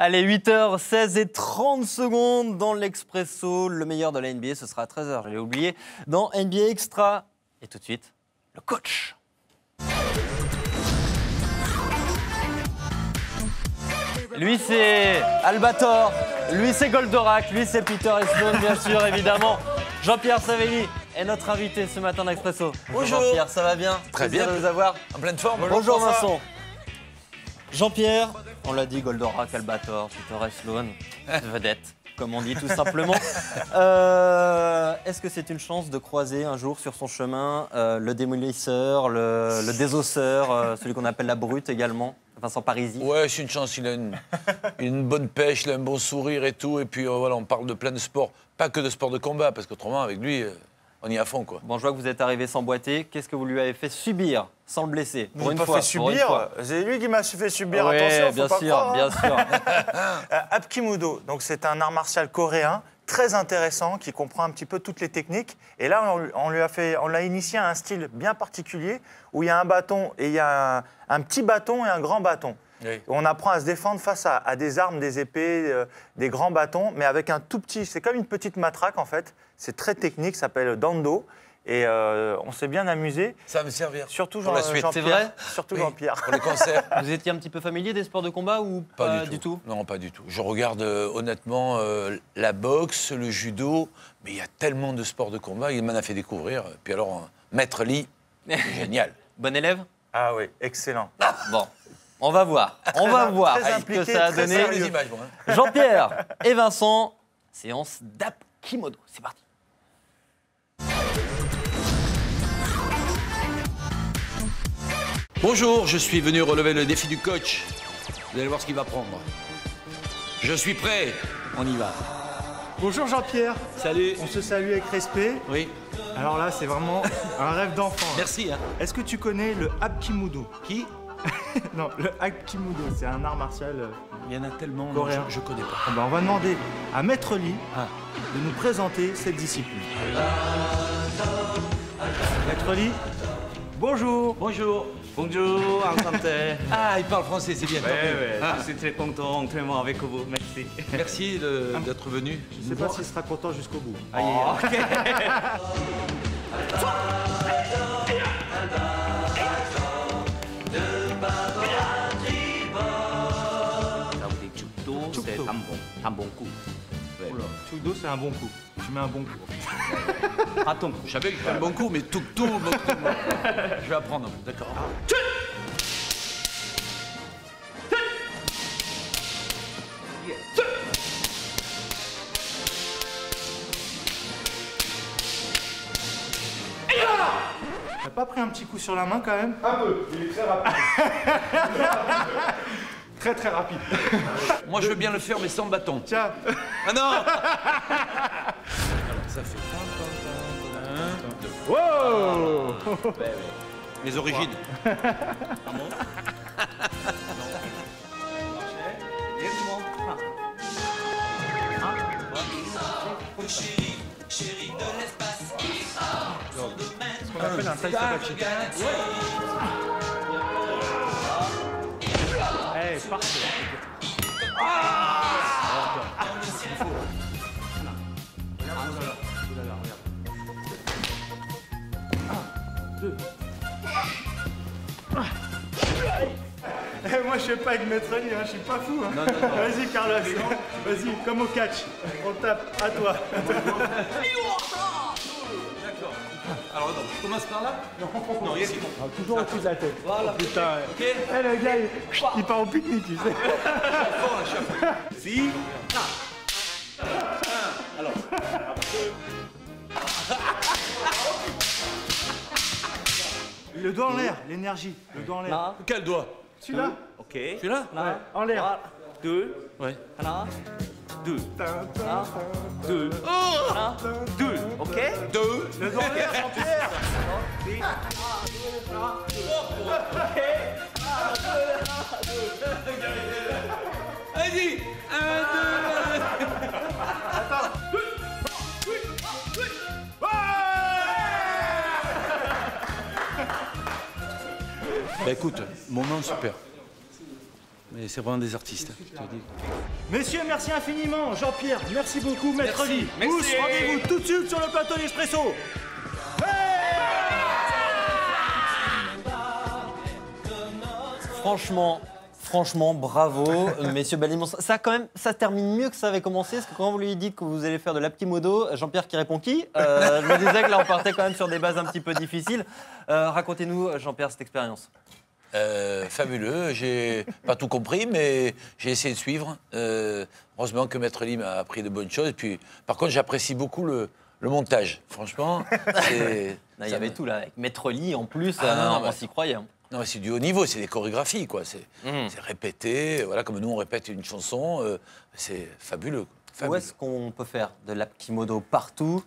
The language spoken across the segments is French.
Allez, 8h16 et 30 secondes dans l'Expresso. Le meilleur de la NBA, ce sera à 13h, je l'ai oublié, dans NBA Extra. Et tout de suite, le coach. Lui, c'est Albator. Lui, c'est Goldorak. Lui, c'est Peter Sloan, bien sûr, évidemment. Jean-Pierre Savelli est notre invité ce matin d'Expresso. Bonjour Jean-Pierre, ça va bien? Très bien de vous avoir. En pleine forme. Bonjour Vincent. Jean-Pierre, on l'a dit, Goldorak, Albator, Peter Sloan, vedette, comme on dit tout simplement. Est-ce que c'est une chance de croiser un jour sur son chemin le démolisseur, le désosseur, celui qu'on appelle la brute également, Vincent Parisi? Ouais, c'est une chance. Il a une bonne pêche, il a un bon sourire et tout. Et puis voilà, on parle de plein de sports. Pas que de sport de combat, parce qu'autrement, avec lui, on y est à fond, quoi. Bon, je vois que vous êtes arrivé sans boiter. Qu'est-ce que vous lui avez fait subir sans le blesser? Pour une fois, c'est lui qui m'a fait subir. Oui, attention, bien faut pas sûr, croire, bien sûr. Hapkimudo, donc c'est un art martial coréen très intéressant qui comprend un petit peu toutes les techniques. Et là, on l'a initié à un style bien particulier où il y a un bâton et il y a un petit bâton et un grand bâton. Oui. On apprend à se défendre face à des armes, des épées, des grands bâtons, mais avec un tout petit. C'est comme une petite matraque en fait. C'est très technique, ça s'appelle Dando. Et on s'est bien amusé. Ça va me servir. Surtout pour la suite. C'est vrai? Surtout oui, Jean-Pierre. Pour les concerts. Vous étiez un petit peu familier des sports de combat ou pas du tout? Non, pas du tout. Je regarde honnêtement la boxe, le judo, mais il y a tellement de sports de combat, il m'en a fait découvrir. Puis alors, Maître Lee, génial. Bon élève? Ah oui, excellent. Bon, on va voir. On va voir ce que ça a donné. Les images, moi, hein. Jean-Pierre et Vincent, séance d'Hapkimudo. C'est parti. Bonjour, je suis venu relever le défi du coach. Vous allez voir ce qu'il va prendre. Je suis prêt, on y va. Bonjour Jean-Pierre. Salut. On se salue avec respect. Oui. Alors là, c'est vraiment un rêve d'enfant. Merci. Hein. Est-ce que tu connais le Hapkimudo? Qui? Non, le Hapkimudo, c'est un art martial Il y en a tellement, coréen. Je connais pas. On va demander à Maître Lee de nous présenter cette discipline. Maître Lee, bonjour. Bonjour. Bonjour, enchanté. Ah, il parle français, c'est bien. Je suis très content d'entraînement avec vous. Merci. Merci d'être venu. Je ne sais pas s'il sera content jusqu'au bout. C'est un bon coup. Judo, c'est un bon coup. Tu mets un bon coup. À ton coup. Je savais que c'était un bon coup, mais tout. Je vais apprendre, d'accord. T'as pas pris un petit coup sur la main quand même? Un peu, il est très rapide. Très très rapide. Moi, je veux bien le faire, mais sans bâton. Tiens. Ah non. Alors, ça fait... Wow. Les origines. Ce qu'on appelle un taïsabachi. Eh, parfait. Moi je fais pas avec Maître Lee, hein, je suis pas fou. Hein. Vas-y Carlos, vas-y, comme au catch. On tape, à toi. D'accord. Alors, attends, je commence par là? Non, ici. Toujours au-dessus de la tête. Voilà. Putain. Ok. Eh le gars, il part au pique-nique, tu sais. Si. Alors. Le doigt en l'air, l'énergie. Le doigt en l'air. Quel doigt? Celui-là. Ok. Celui-là? Ouais, en l'air. 2. Ouais. 1, 2. 2. 2. Ok. 2. Le doigt en l'air, Jean-Pierre. Vas-y. 1, 2. Attends. Bah écoute, moment super. Mais c'est vraiment des artistes. Messieurs, merci infiniment. Jean-Pierre, merci beaucoup. Maître Lee, Ous, rendez-vous tout de suite sur le plateau d'Expresso. Franchement, bravo, messieurs Balimon. Ça, quand même, ça termine mieux que ça avait commencé. Parce que quand vous lui dites que vous allez faire de l'aptimodo, Jean-Pierre qui répond qui je me disais que là, on partait quand même sur des bases un petit peu difficiles. Racontez-nous, Jean-Pierre, cette expérience. Fabuleux, j'ai pas tout compris, mais j'ai essayé de suivre. Heureusement que Maître Lee m'a appris de bonnes choses. Et puis, par contre, j'apprécie beaucoup le montage. Franchement, il y avait tout là, avec Maître Lee en plus, on s'y croyait. Hein. Non, mais c'est du haut niveau, c'est des chorégraphies, quoi. C'est répété, voilà, comme nous on répète une chanson, c'est fabuleux. Où est-ce qu'on peut faire de l'aptimodo partout?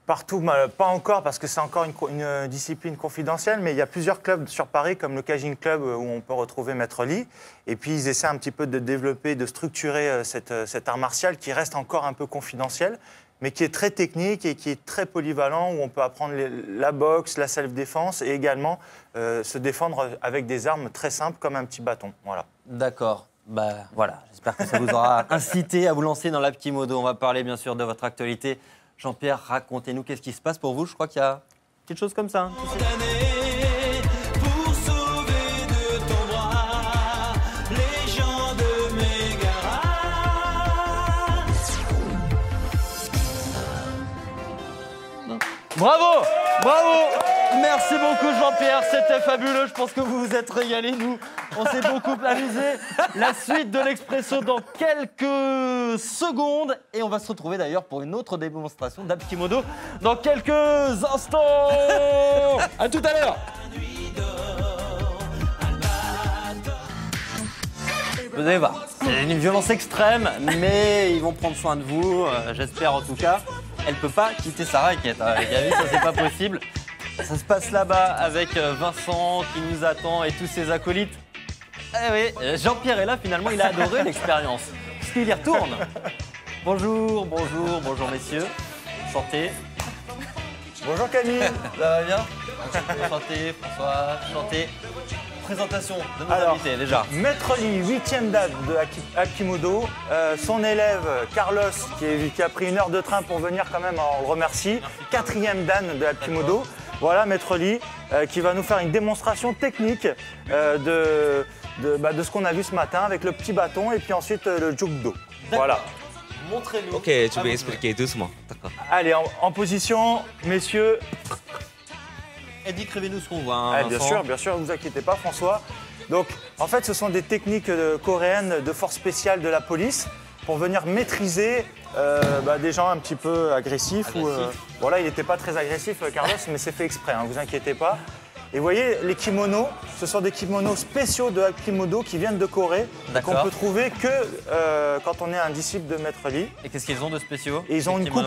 Partout, pas encore, parce que c'est encore une discipline confidentielle, mais il y a plusieurs clubs sur Paris, comme le Cajun Club, où on peut retrouver Maître Lee. Et puis, ils essaient un petit peu de développer, de structurer cet art martial qui reste encore un peu confidentiel, mais qui est très technique et qui est très polyvalent, où on peut apprendre la boxe, la self-défense, et également se défendre avec des armes très simples, comme un petit bâton. Voilà. D'accord. Bah voilà, j'espère que ça vous aura incité à vous lancer dans l'aptimodo. On va parler bien sûr de votre actualité. Jean-Pierre, racontez-nous qu'est-ce qui se passe pour vous. Je crois qu'il y a quelque chose comme ça. Hein, pour sauver de ton bras les gens de Mégara. Bravo, bravo. Merci beaucoup Jean-Pierre, c'était fabuleux. Je pense que vous vous êtes régalés. Nous, on s'est beaucoup amusé. La suite de l'Expresso dans quelques secondes. Et on va se retrouver d'ailleurs pour une autre démonstration d'aptimodo dans quelques instants. À tout à l'heure. Vous allez voir, c'est une violence extrême, mais ils vont prendre soin de vous, j'espère en tout cas. Elle peut pas quitter sa raquette, hein. Gavi, ça c'est pas possible. Ça se passe là-bas avec Vincent qui nous attend et tous ses acolytes. Eh oui, Jean-Pierre est là, finalement, il a adoré l'expérience. Parce qu'il y retourne. Bonjour messieurs. Santé. Bonjour Camille. Ça va bien? Santé, François, santé. Présentation de nos invités déjà. Maître Lee, 8e date de Aptimodo. Son élève Carlos, qui a pris 1 heure de train pour venir quand même, on le remercie. 4e dan de Aptimodo. Voilà, Maître Lee, qui va nous faire une démonstration technique de ce qu'on a vu ce matin avec le petit bâton et puis ensuite le jukdo. Voilà. Montrez-nous. Ok, je vais expliquer doucement. D'accord. Allez, en position, messieurs. Et décrivez-nous ce qu'on voit. Hein, bien sûr, ne vous inquiétez pas, François. Donc, en fait, ce sont des techniques coréennes de force spéciale de la police pour venir maîtriser des gens un petit peu agressifs. Voilà, il n'était pas très agressif, Carlos, mais c'est fait exprès, ne vous inquiétez pas. Et vous voyez, les kimonos, ce sont des kimonos spéciaux de Aptimodo qui viennent de Corée, qu'on peut trouver que quand on est un disciple de Maître Lee. Et qu'est-ce qu'ils ont de spéciaux? Et ils ont une coupe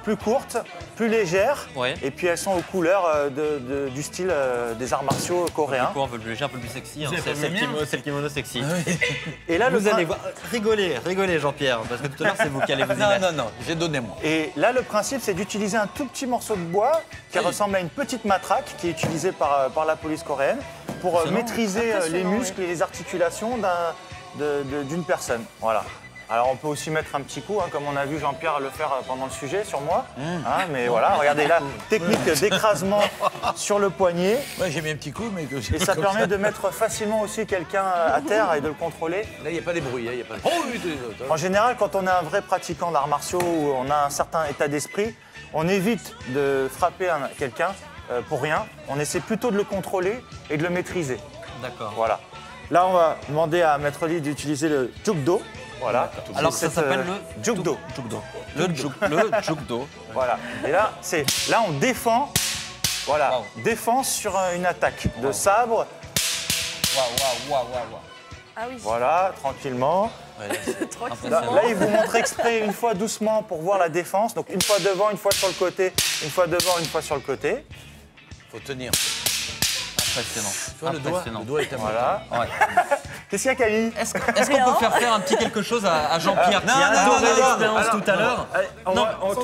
plus courte, plus légère, et puis elles sont aux couleurs du style des arts martiaux coréens. Un peu plus léger, un peu plus sexy. Hein. C'est le kimono sexy. Ah oui. Et là, vous allez voir, rigolez Jean-Pierre, parce que tout à l'heure c'est vous qui allez vous y mettre. Non, j'ai donné moi. Et là, le principe, c'est d'utiliser un tout petit morceau de bois qui ressemble à une petite matraque qui est utilisée par la police coréenne pour maîtriser les muscles et les articulations d'une personne. Voilà. Alors on peut aussi mettre un petit coup, comme on a vu Jean-Pierre le faire pendant le sujet sur moi. Mais voilà, regardez là, technique d'écrasement sur le poignet. Ouais, j'ai mis un petit coup, mais et ça permet de mettre facilement aussi quelqu'un à terre et de le contrôler. Là, il n'y a pas des bruits, il n'y a pas de... En général, quand on est un vrai pratiquant d'arts martiaux où on a un certain état d'esprit, on évite de frapper quelqu'un pour rien. On essaie plutôt de le contrôler et de le maîtriser. D'accord. Voilà. Là, on va demander à Maître Lee d'utiliser le jukdo. Voilà. Alors ça s'appelle le jukdo. Le jukdo. Voilà. Et là, on défend. Voilà. Wow. Défense sur une attaque de sabre. Waouh. Ah oui. Voilà, tranquillement. Là, il vous montre exprès une fois doucement pour voir la défense. Donc une fois devant, une fois sur le côté, une fois devant, une fois sur le côté. Faut tenir. Impressionnant. Le doigt est à voilà. Ouais. Qu'est-ce qu'il y a, Camille? Est-ce qu'on peut faire un petit quelque chose à Jean-Pierre qui a adoré l'expérience tout à l'heure?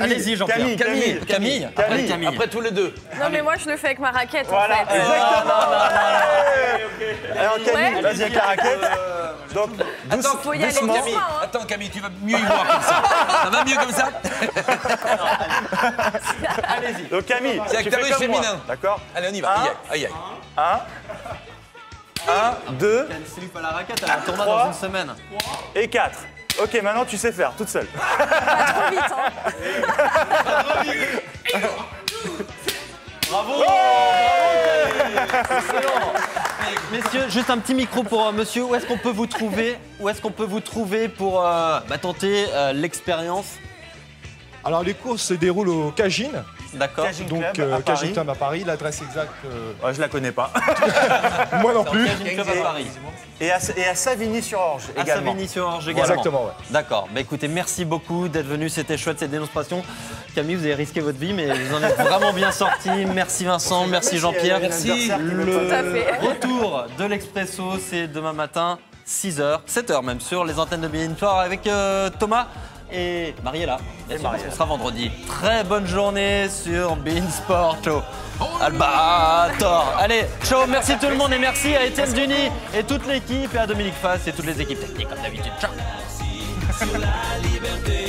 Allez-y, Jean-Pierre. Camille. Après tous les deux. Non, mais moi, je le fais avec ma raquette, voilà. en fait. Exactement. Alors, Camille, vas-y avec la raquette. Donc, Attends, Faut y aller doucement. doucement, hein. Attends, Camille, tu vas mieux y voir comme ça. Ça va mieux comme ça? Allez-y. donc Camille, C'est tu acteur fais comme moi, féminin. d'accord? Allez, on y va. Aïe, aïe, aïe. 1, 2 Quel slip à la raquette, elle a un tournoi Trois. dans une semaine. et 4. Ok, maintenant tu sais faire, toute seule. Trop vite, hein. Bravo. Messieurs, juste un petit micro pour monsieur. Où est-ce qu'on peut vous trouver? Où est-ce qu'on peut vous trouver pour tenter l'expérience? Alors les courses se déroulent au Cagine, D'accord. Cagine donc Club à Cagine Paris. Club à Paris. L'adresse exacte, Ouais, je la connais pas. moi non plus. Cagine Club à Paris. Et à Savigny-sur-Orge À également. Savigny-sur-Orge également. Exactement, ouais. D'accord. Bah écoutez, merci beaucoup d'être venu. C'était chouette cette démonstration. Camille, vous avez risqué votre vie, mais vous en êtes vraiment bien sorti. Merci Vincent, merci Jean-Pierre. Merci. Tout à fait. Retour de l'Expresso, c'est demain matin, 6h, 7h même, sur les antennes de Bein Sport avec Thomas et Mariella. Bien sûr, parce qu'on sera vendredi. Très bonne journée sur Bein Sport. Ciao. Albator. Allez, ciao, merci tout le monde et merci à Étienne Duny et toute l'équipe et à Dominique Fass et toutes les équipes techniques comme d'habitude. Ciao. Sur la liberté.